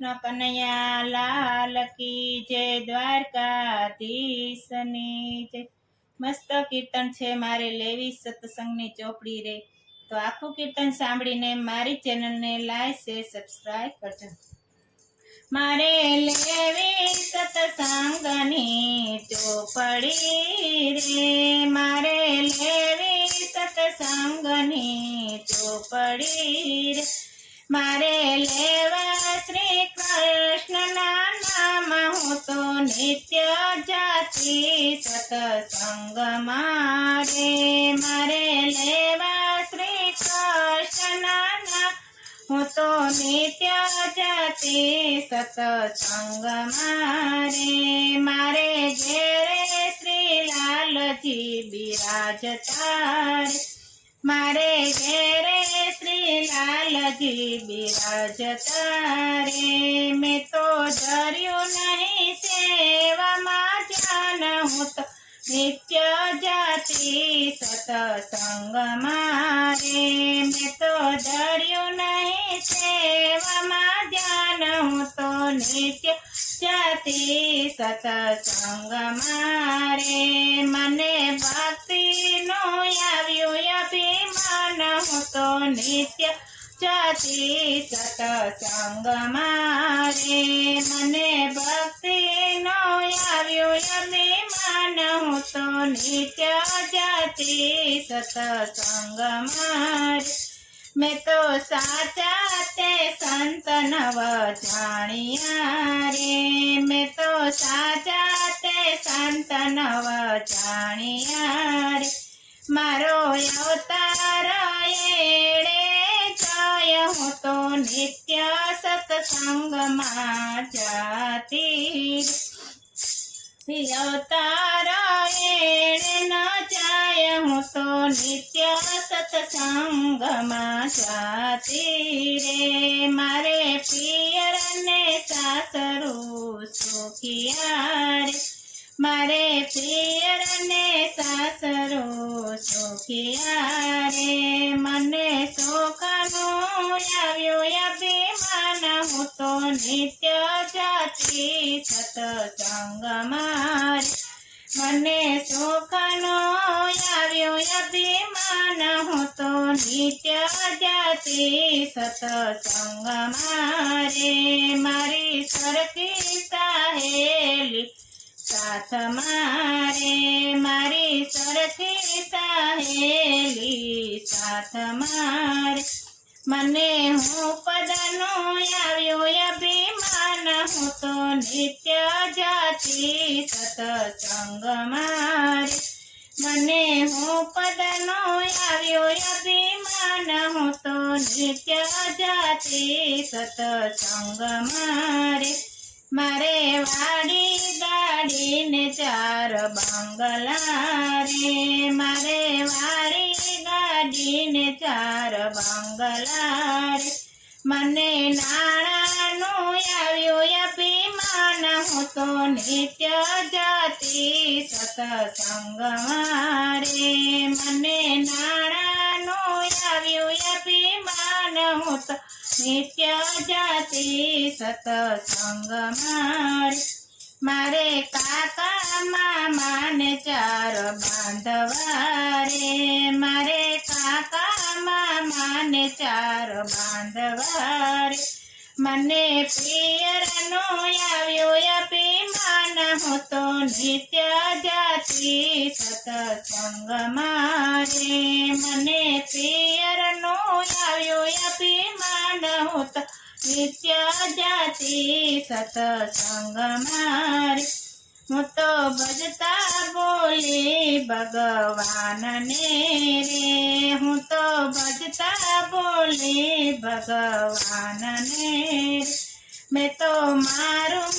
કૃષ્ણ કનૈયા લાલ કી જય, દ્વારકાધીશની જય। મસ્ત કીર્તન છે, મારે લેવી સત્સંગની ચોપડી રે। તો આખું કીર્તન સાંભળીને મારી ચેનલને લાઈક શેર સબસ્ક્રાઇબ કરજો। મારે લેવી સત્સંગની ચોપડી રે, મારે લેવી સત્સંગની ચોપડી રે, મારે લેવા શ્રી કૃષ્ણના નામ, હું તો નિત્ય જાતી સત્સંગમાં રે, મારે લેવા શ્રી કૃષ્ણના નામ, હું તો નિત્ય જાતી સત્સંગમાં રે, મારે ઘેરે શ્રી લાલજી બિરાજતા રે, મારે ઘેરે શ્રી લાલજી બિરાજતા રે, મેં તો ધર્યું નહીં સેવામાં જાન, હું તો નિત્ય જાતી સત્સંગમાં રે, મેં તો ધર્યું નહીં સેવામાં જાન, હું તો નિત્ય જાતી સત્સંગમાં રે, મને ભક્તિનું આવ્યું અભિમાન, હું તો નિત્ય જાતી સત્સંગમાં રે, મને ભક્તિનું આવ્યું અભિમાન, હું તો નિત્ય જાતી સત્સંગમાં રે, મેં તો સાચા તે સંત નવ જાણ્યા રે, મેં તો સાચા તે સંત નવ જાણ્યા રે, મારો અવતાર એડે જાય, હું તો નિત્ય સત્સંગમાં જાતી રે, અવતાર એડે ન જાય, હું તો નિત્ય સત્સંગમાં જાતી રે, મારે પિયર ને સાસરું સુખિયા રે, મારે પિયર ને સાસરું સુખિયા રે, મને સુખનું આવ્યું અભિમાન, હું તો નિત્ય જાતી સત્સંગમાં રે, મને સુખનું આવ્યું અભિમાન, હું તો નિત્ય જાતી સત્સંગમાં રે, મારી સરખી સહેલી સાથમાં રે, મારી સરખી સહેલી સાથમાં રે, મને હું પદનું આવ્યું અભિમાન, હું તો નિત્ય જાતી સત્સંગમાં રે, મને હું પદનું આવ્યું અભિમાન, હું તો નિત્ય જાતી સત્સંગમાં રે, મારે વાડી ગાડીને ચાર બંગલા રે, મારે વાડી ગાડીને ચાર બંગલા રે, મને નાણાંનું આવ્યું અભિમાન, હું તો નિત્ય જાતી સત્સંગમાં રે, મને નાણાંનું આવ્યું અભિમાન, હું તો નિત્ય જાતી સત્સંગમાં રે, મારે કાકા મામાને ચાર બાંધવા રે, મારે કાકા મામાને ચાર બાંધવા રે, મને પિયરનું આવ્યું અભિમાન, હું તો નિત્ય જાતી સત્સંગમાં રે, મને પિયરનું આવ્યું અભિમાન, હું તો નિત્ય જાતી સત્સંગમાં રે, હું તો ભજતા બોલી ભગવાનને રે, હું તો ભજતા બોલી ભગવાનને રે, મેં તો મારું